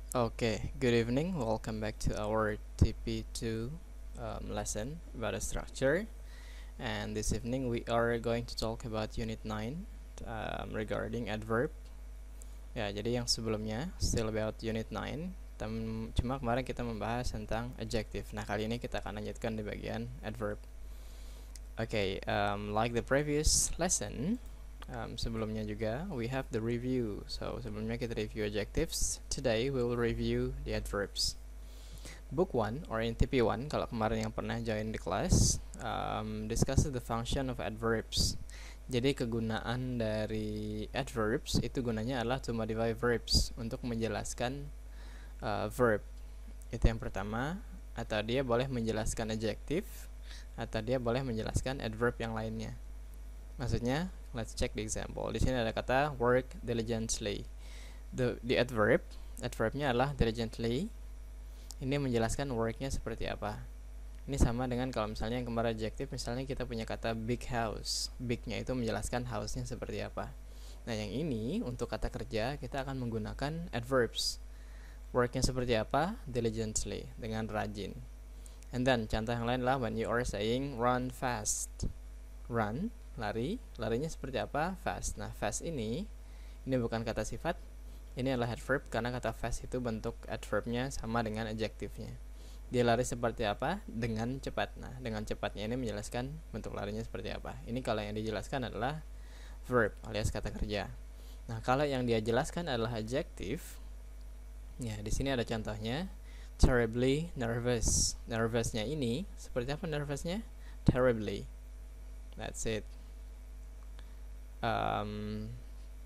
Okay, good evening. Welcome back to our TP2 lesson about a structure. And this evening we are going to talk about Unit 9 regarding adverb. Ya, jadi yang sebelumnya still about Unit 9. Cuma kemarin kita membahas tentang adjective. Nah, kali ini kita akan lanjutkan di bagian adverb. Okay, like the previous lesson, sebelumnya juga we have the review. So sebelumnya kita review adjectives. Today we will review the adverbs. Book 1 or in TP1, kalau kemarin yang pernah join di kelas, discusses the function of adverbs. Jadi kegunaan dari adverbs itu gunanya adalah to modify verbs, untuk menjelaskan verb. Itu yang pertama. Atau dia boleh menjelaskan adjective, atau dia boleh menjelaskan adverb yang lainnya. Maksudnya, let's check the example. Di sini ada kata work diligently. The adverbnya adalah diligently. Ini menjelaskan worknya seperti apa. Ini sama dengan kalau misalnya yang kemarin adjective, misalnya kita punya kata big house. Big-nya itu menjelaskan house-nya seperti apa. Nah, yang ini untuk kata kerja kita akan menggunakan adverbs. Worknya seperti apa? Diligently, dengan rajin. And then contoh yang lain adalah when you are saying run fast. Run, lari, larinya seperti apa? Fast. Nah, fast ini bukan kata sifat, ini adalah adverb karena kata fast itu bentuk adverbnya sama dengan adjektifnya. Dia lari seperti apa? Dengan cepat. Nah, dengan cepatnya ini menjelaskan bentuk larinya seperti apa. Ini kalau yang dijelaskan adalah verb alias kata kerja. Nah, kalau yang dia jelaskan adalah adjective, ya di sini ada contohnya. Terribly nervous. Nervousnya ini seperti apa nervousnya? Terribly. That's it.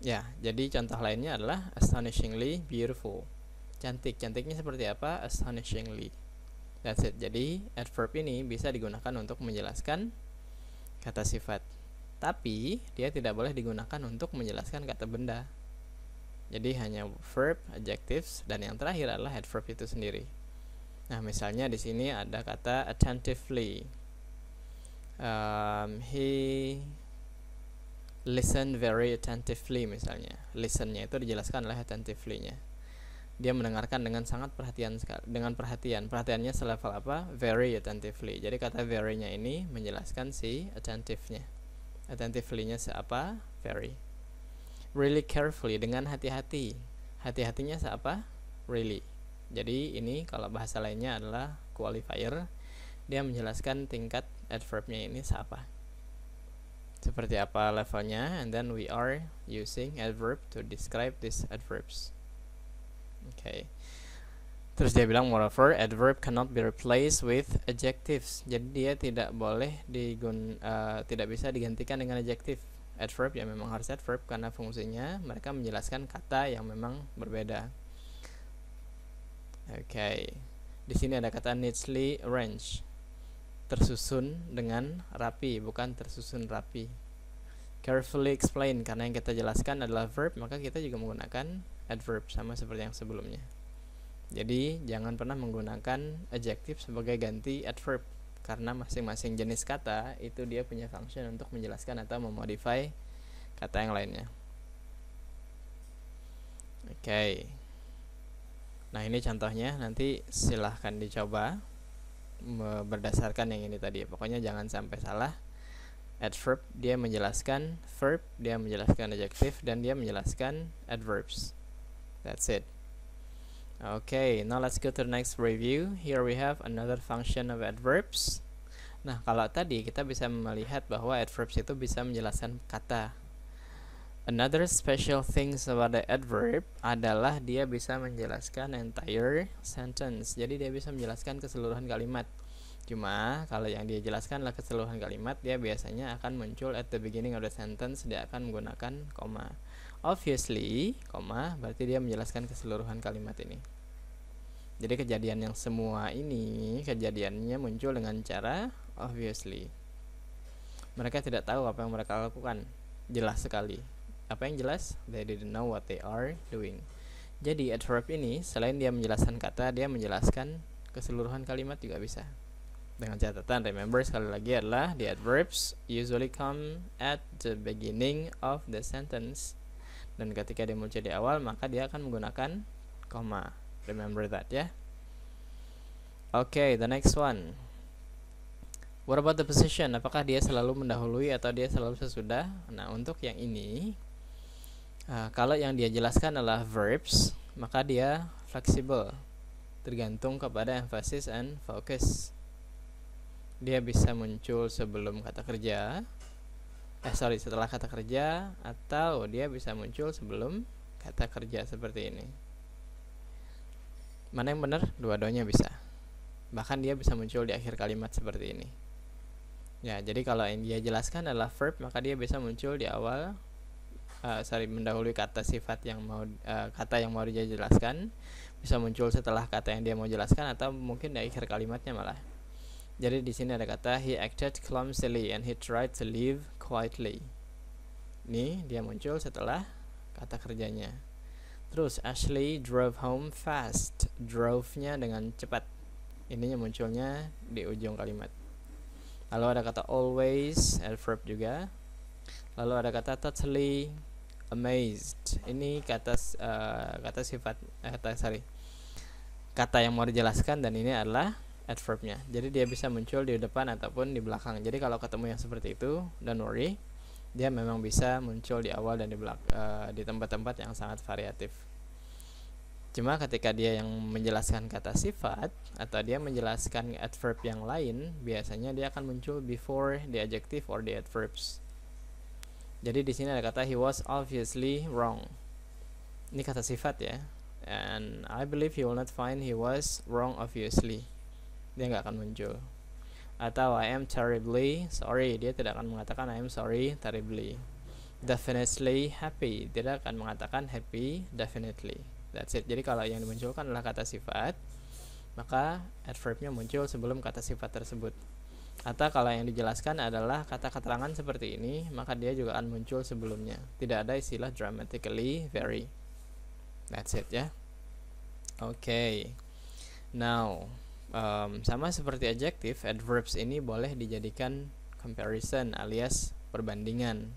Ya, jadi contoh lainnya adalah astonishingly beautiful. Cantik. Cantiknya seperti apa? Astonishingly. That's it. Jadi adverb ini bisa digunakan untuk menjelaskan kata sifat. Tapi dia tidak boleh digunakan untuk menjelaskan kata benda. Jadi hanya verb, adjectives, dan yang terakhir adalah adverb itu sendiri. Nah, misalnya di sini ada kata attentively. He listened very attentively misalnya. Listen-nya itu dijelaskan oleh attentively-nya. Dia mendengarkan dengan sangat perhatian sekali, dengan perhatian. Perhatiannya selevel apa? Very attentively. Jadi kata very-nya ini menjelaskan si attentive-nya. Attentively-nya seapa? Very. Really carefully, dengan hati-hati. Hati-hatinya seapa? Really. Jadi ini kalau bahasa lainnya adalah qualifier. Dia menjelaskan tingkat adverbnya ini seapa, seperti apa levelnya, and then we are using adverb to describe these adverbs. Okay. Terus dia bilang moreover adverb cannot be replaced with adjectives. Jadi dia tidak boleh tidak bisa digantikan dengan adjective. Adverb ya memang harus adverb karena fungsinya mereka menjelaskan kata yang memang berbeda. Okay. Di sini ada kata neatly arranged. Tersusun dengan rapi, bukan tersusun rapi. Carefully explain, karena yang kita jelaskan adalah verb, maka kita juga menggunakan adverb sama seperti yang sebelumnya. Jadi jangan pernah menggunakan adjective sebagai ganti adverb, karena masing-masing jenis kata itu dia punya function untuk menjelaskan atau memodify kata yang lainnya. Okay. Nah, ini contohnya, nanti silahkan dicoba berdasarkan yang ini tadi. Pokoknya jangan sampai salah. Adverb dia menjelaskan verb, dia menjelaskan adjective, dan dia menjelaskan adverbs. That's it. Okay, now let's go to the next review. Here we have another function of adverbs. Nah, kalau tadi kita bisa melihat bahwa adverbs itu bisa menjelaskan kata. Another special things about the adverb adalah dia bisa menjelaskan entire sentence. Jadi dia bisa menjelaskan keseluruhan kalimat. Cuma kalau yang dia jelaskan adalah keseluruhan kalimat, dia biasanya akan muncul at the beginning of the sentence. Dia akan menggunakan koma. Obviously, koma berarti dia menjelaskan keseluruhan kalimat ini. Jadi kejadian yang semua ini kejadiannya muncul dengan cara obviously. Mereka tidak tahu apa yang mereka lakukan. Jelas sekali. Apa yang jelas? They didn't know what they are doing. Jadi adverb ini selain dia menjelaskan kata, dia menjelaskan keseluruhan kalimat juga bisa. Dengan catatan, remember sekali lagi adalah the adverbs usually come at the beginning of the sentence. Dan ketika dia muncul di awal, maka dia akan menggunakan koma. Remember that ya. Okay, the next one. What about the position? Apakah dia selalu mendahului atau dia selalu sesudah? Nah, untuk yang ini, kalau yang dia jelaskan adalah verbs, maka dia fleksibel, tergantung kepada emphasis and focus. Dia bisa muncul sebelum kata kerja, setelah kata kerja, atau dia bisa muncul sebelum kata kerja seperti ini. Mana yang benar? Dua-duanya bisa. Bahkan dia bisa muncul di akhir kalimat seperti ini. Ya, jadi kalau yang dia jelaskan adalah verb, maka dia bisa muncul di awal, mendahului kata sifat yang mau, kata yang mau dia jelaskan, bisa muncul setelah kata yang dia mau jelaskan, atau mungkin di akhir kalimatnya malah. Jadi di sini ada kata he acted clumsily and he tried to live quietly. Ini dia muncul setelah kata kerjanya. Terus Ashley drove home fast. Drove-nya dengan cepat. Ininya munculnya di ujung kalimat. Lalu ada kata always, adverb juga. Lalu ada kata totally amazed. Ini kata sifat kata yang mau dijelaskan, dan ini adalah adverbnya. Jadi dia bisa muncul di depan ataupun di belakang. Jadi kalau ketemu yang seperti itu, don't worry, dia memang bisa muncul di awal dan di tempat-tempat yang sangat variatif. Cuma ketika dia yang menjelaskan kata sifat atau dia menjelaskan adverb yang lain, biasanya dia akan muncul before the adjective or the adverbs. Jadi di sini ada kata he was obviously wrong. Ini kata sifat ya. And I believe you will not find he was wrong obviously. Dia nggak akan muncul. Atau I am terribly sorry, dia tidak akan mengatakan I am sorry terribly. Definitely happy, dia akan mengatakan happy definitely. That's it. Jadi kalau yang dimunculkan adalah kata sifat, maka adverbnya muncul sebelum kata sifat tersebut. Atau kalau yang dijelaskan adalah kata keterangan seperti ini, maka dia juga akan muncul sebelumnya. Tidak ada istilah dramatically vary. That's it ya. Okay. Now, sama seperti adjective, adverbs ini boleh dijadikan comparison alias perbandingan.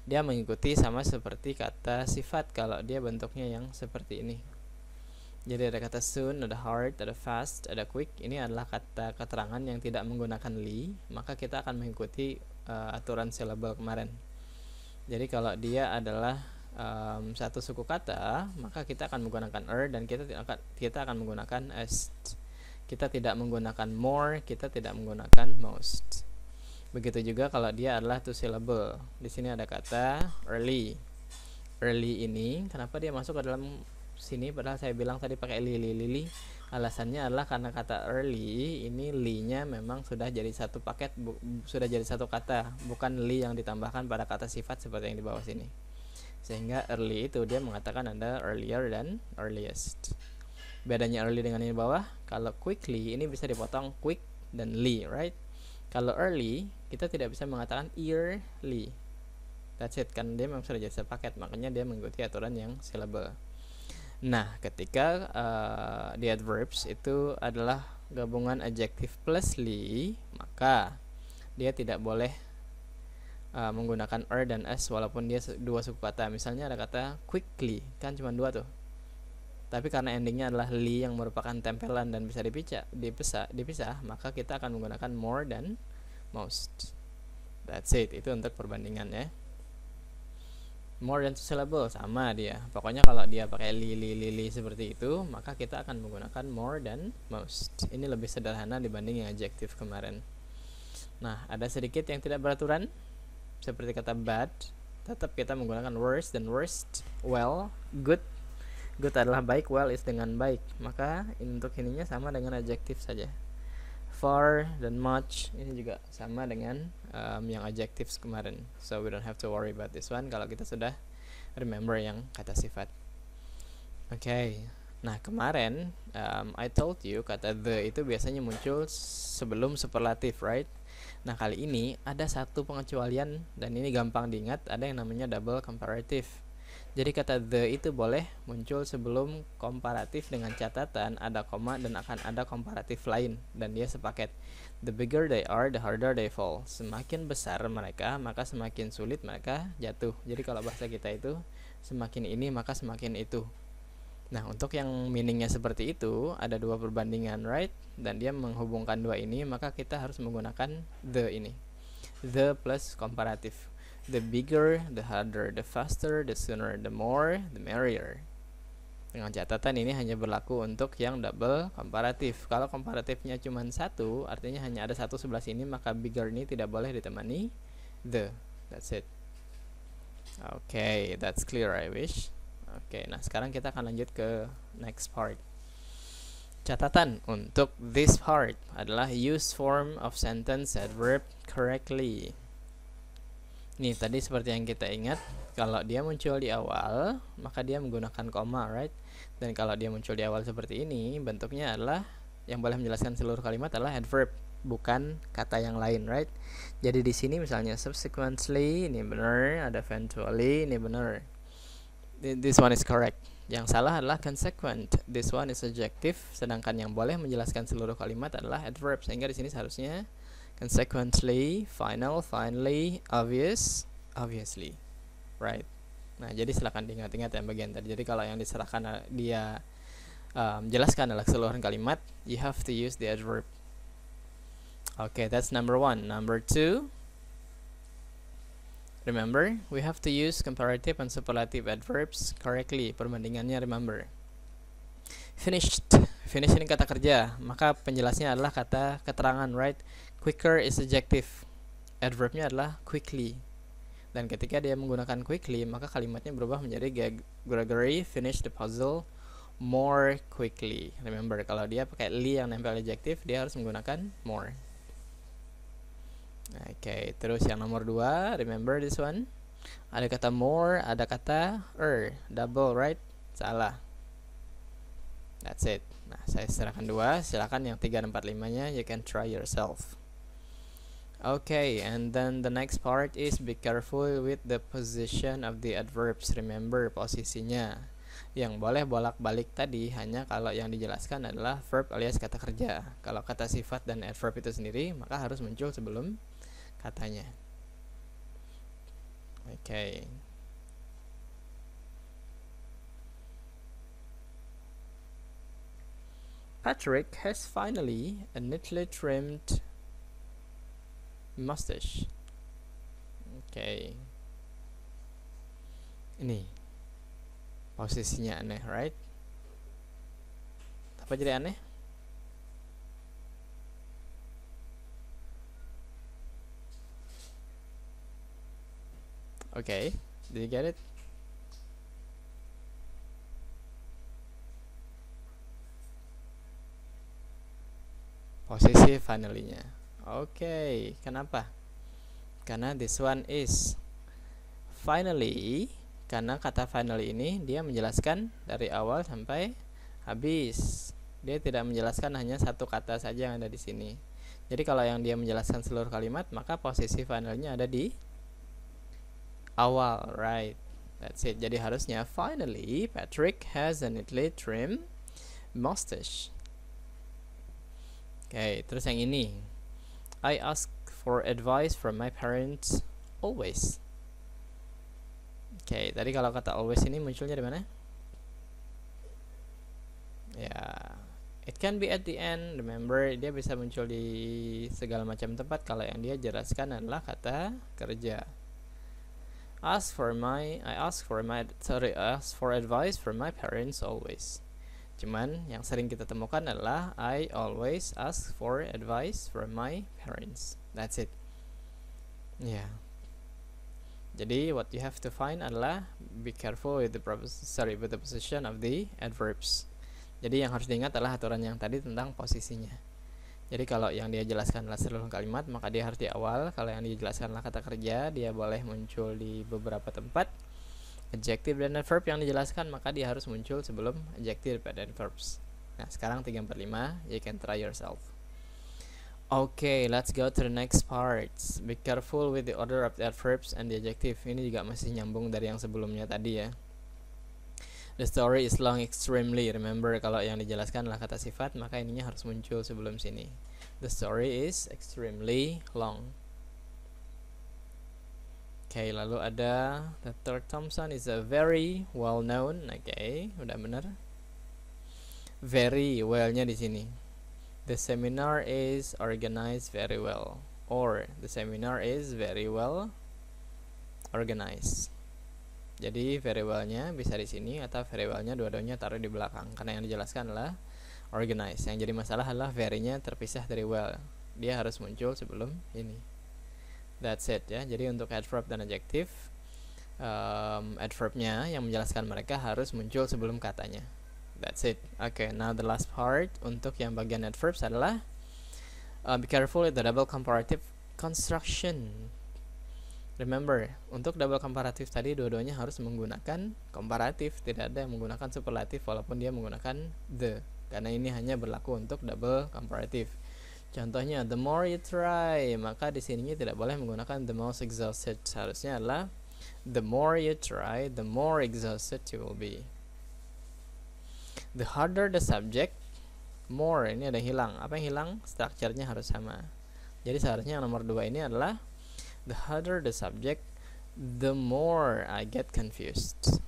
Dia mengikuti sama seperti kata sifat kalau dia bentuknya yang seperti ini. Jadi ada kata soon, ada hard, ada fast, ada quick. Ini adalah kata keterangan yang tidak menggunakan li, maka kita akan mengikuti aturan syllable kemarin. Jadi kalau dia adalah satu suku kata, maka kita akan menggunakan dan kita akan menggunakan est. Kita tidak menggunakan more, kita tidak menggunakan most. Begitu juga kalau dia adalah two syllable. Di sini ada kata early. Early ini kenapa dia masuk ke dalam sini padahal saya bilang tadi pakai li. Alasannya adalah karena kata early ini li-nya memang sudah jadi satu paket, sudah jadi satu kata, bukan li yang ditambahkan pada kata sifat seperti yang di bawah sini. Sehingga early itu dia mengatakan ada earlier dan earliest. Bedanya early dengan ini bawah, kalau quickly ini bisa dipotong quick dan li, right? Kalau early, kita tidak bisa mengatakan early. That's it, kan dia memang sudah jadi sepaket, makanya dia mengikuti aturan yang syllable. Nah, ketika the adverbs itu adalah gabungan adjective plus li, maka dia tidak boleh menggunakan dan s walaupun dia dua suku kata. Misalnya ada kata quickly, kan cuma dua tuh. Tapi karena endingnya adalah li yang merupakan tempelan dan bisa dipisah, maka kita akan menggunakan more dan most. That's it. Itu untuk perbandingan ya. More than two syllable sama dia. Pokoknya kalau dia pakai li seperti itu, maka kita akan menggunakan more dan most. Ini lebih sederhana dibanding yang adjective kemarin. Nah, ada sedikit yang tidak beraturan seperti kata bad. Tetap kita menggunakan worse dan worst. Well, good. Good adalah baik, well is dengan baik. Maka untuk ininya sama dengan adjective saja. Far dan much ini juga sama dengan yang adjectives kemarin. So we don't have to worry about this one kalau kita sudah remember yang kata sifat. Okay. Nah kemarin I told you kata the itu biasanya muncul sebelum superlatif, right? Nah kali ini ada satu pengecualian dan ini gampang diingat, ada yang namanya double comparative. Jadi kata the itu boleh muncul sebelum komparatif dengan catatan ada koma dan akan ada komparatif lain dan dia sepaket. The bigger they are, the harder they fall. Semakin besar mereka, maka semakin sulit mereka jatuh. Jadi kalau bahasa kita itu semakin ini maka semakin itu. Nah, untuk yang meaningnya seperti itu, ada dua perbandingan, right? Dan dia menghubungkan dua ini, maka kita harus menggunakan the ini. The plus komparatif. The bigger, the harder, the faster, the sooner, the more, the merrier. Dengan catatan ini hanya berlaku untuk yang double komparatif. Kalau komparatifnya cuma satu, artinya hanya ada satu sebelah sini, maka bigger ini tidak boleh ditemani the. That's it. Okay, that's clear, I wish. Oke, nah sekarang kita akan lanjut ke next part. Catatan untuk this part adalah use form of sentence adverb correctly. Nih, tadi seperti yang kita ingat, kalau dia muncul di awal, maka dia menggunakan koma, right? Dan kalau dia muncul di awal seperti ini, bentuknya adalah yang boleh menjelaskan seluruh kalimat adalah adverb, bukan kata yang lain, right? Jadi di sini misalnya subsequently, ini benar, ada eventually, ini benar. This one is correct. Yang salah adalah consequent. This one is adjective. Sedangkan yang boleh menjelaskan seluruh kalimat adalah adverb. Sehingga di sini seharusnya consequently, final, finally, obvious, obviously. Right. Nah, jadi silakan diingat-ingat yang bagian tadi. Jadi kalau yang diserahkan dia jelaskan adalah keseluruhan kalimat, you have to use the adverb. Okay, that's number one. Number two, remember, we have to use comparative and superlative adverbs correctly. Perbandingannya remember. Finished. Finish ini kata kerja, maka penjelasnya adalah kata keterangan, right? Quicker is adjective. Adverbnya adalah quickly. Dan ketika dia menggunakan quickly, maka kalimatnya berubah menjadi Gregory finished the puzzle more quickly. Remember, kalau dia pakai li yang nempel adjective, dia harus menggunakan more. Oke, terus yang nomor 2, remember this one. Ada kata more, ada kata double, right? Salah. That's it. Nah, saya serahkan 2, silakan yang 3 dan 4 5-nya you can try yourself. Okay, and then the next part is be careful with the position of the adverbs. Remember posisinya. Yang boleh bolak-balik tadi hanya kalau yang dijelaskan adalah verb alias kata kerja. Kalau kata sifat dan adverb itu sendiri, maka harus muncul sebelum katanya. Okay. Patrick has finally a neatly trimmed mustache. Okay. Ini posisinya aneh, right? Apa jadi aneh? Okay, did you get it? Posisi finally-nya. Okay, kenapa? Karena this one is finally, karena kata finally ini dia menjelaskan dari awal sampai habis. Dia tidak menjelaskan hanya satu kata saja yang ada di sini. Jadi kalau yang dia menjelaskan seluruh kalimat, maka posisi finalnya ada di awal, right? That's it. Jadi harusnya finally Patrick has a neatly trimmed mustache. Okay, terus yang ini, I ask for advice from my parents always. Okay, tadi kalau kata always ini munculnya di mana? Ya, it can be at the end. Remember, dia bisa muncul di segala macam tempat kalau yang dia jelaskan adalah kata kerja. I ask for advice from my parents always. Cuman yang sering kita temukan adalah I always ask for advice from my parents. That's it. Yeah. Jadi what you have to find adalah be careful with the position of the adverbs. Jadi yang harus diingat adalah aturan yang tadi tentang posisinya. Jadi kalau yang dia jelaskan adalah seluruh kalimat, maka dia harus di awal. Kalau yang dijelaskan adalah kata kerja, dia boleh muncul di beberapa tempat. Adjective dan adverb yang dijelaskan, maka dia harus muncul sebelum adjective dan verbs. Nah, sekarang 3, 4, 5, you can try yourself. Okay, let's go to the next parts. Be careful with the order of the adverbs and the adjective. Ini juga masih nyambung dari yang sebelumnya tadi ya. The story is long extremely. Remember, kalau yang dijelaskan adalah kata sifat, maka ininya harus muncul sebelum sini. The story is extremely long. Okay, lalu ada Dr. Thompson is a very well known. Okay, udah bener. very well-nya di sini. The seminar is organized very well, or the seminar is very well organized. Jadi very well-nya bisa di sini atau very well-nya dua-duanya taruh di belakang karena yang dijelaskan adalah organized. Yang jadi masalah adalah very-nya terpisah dari well. Dia harus muncul sebelum ini. That's it ya. Jadi untuk adverb dan adjective, adverbnya yang menjelaskan mereka harus muncul sebelum katanya. That's it. Okay, now the last part untuk yang bagian adverbs adalah be careful with the double comparative construction. Remember, untuk double comparative tadi dua-duanya harus menggunakan komparatif, tidak ada yang menggunakan superlatif walaupun dia menggunakan the, karena ini hanya berlaku untuk double comparative. Contohnya, the more you try, maka di sininya tidak boleh menggunakan the most exhausted. Seharusnya adalah the more you try, the more exhausted you will be. The harder the subject, more, ini ada yang hilang. Apa yang hilang? Strukturnya harus sama. Jadi seharusnya yang nomor 2 ini adalah the harder the subject, the more I get confused.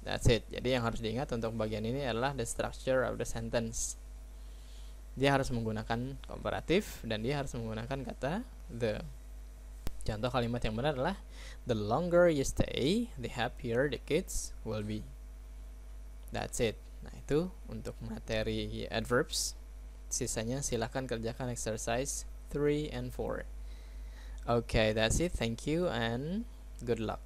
That's it. Jadi yang harus diingat untuk bagian ini adalah the structure of the sentence. Dia harus menggunakan komparatif dan dia harus menggunakan kata the. Contoh kalimat yang benar adalah the longer you stay, the happier the kids will be. That's it. Nah, itu untuk materi adverbs. Sisanya silahkan kerjakan exercise 3 and 4. Okay, that's it. Thank you and good luck.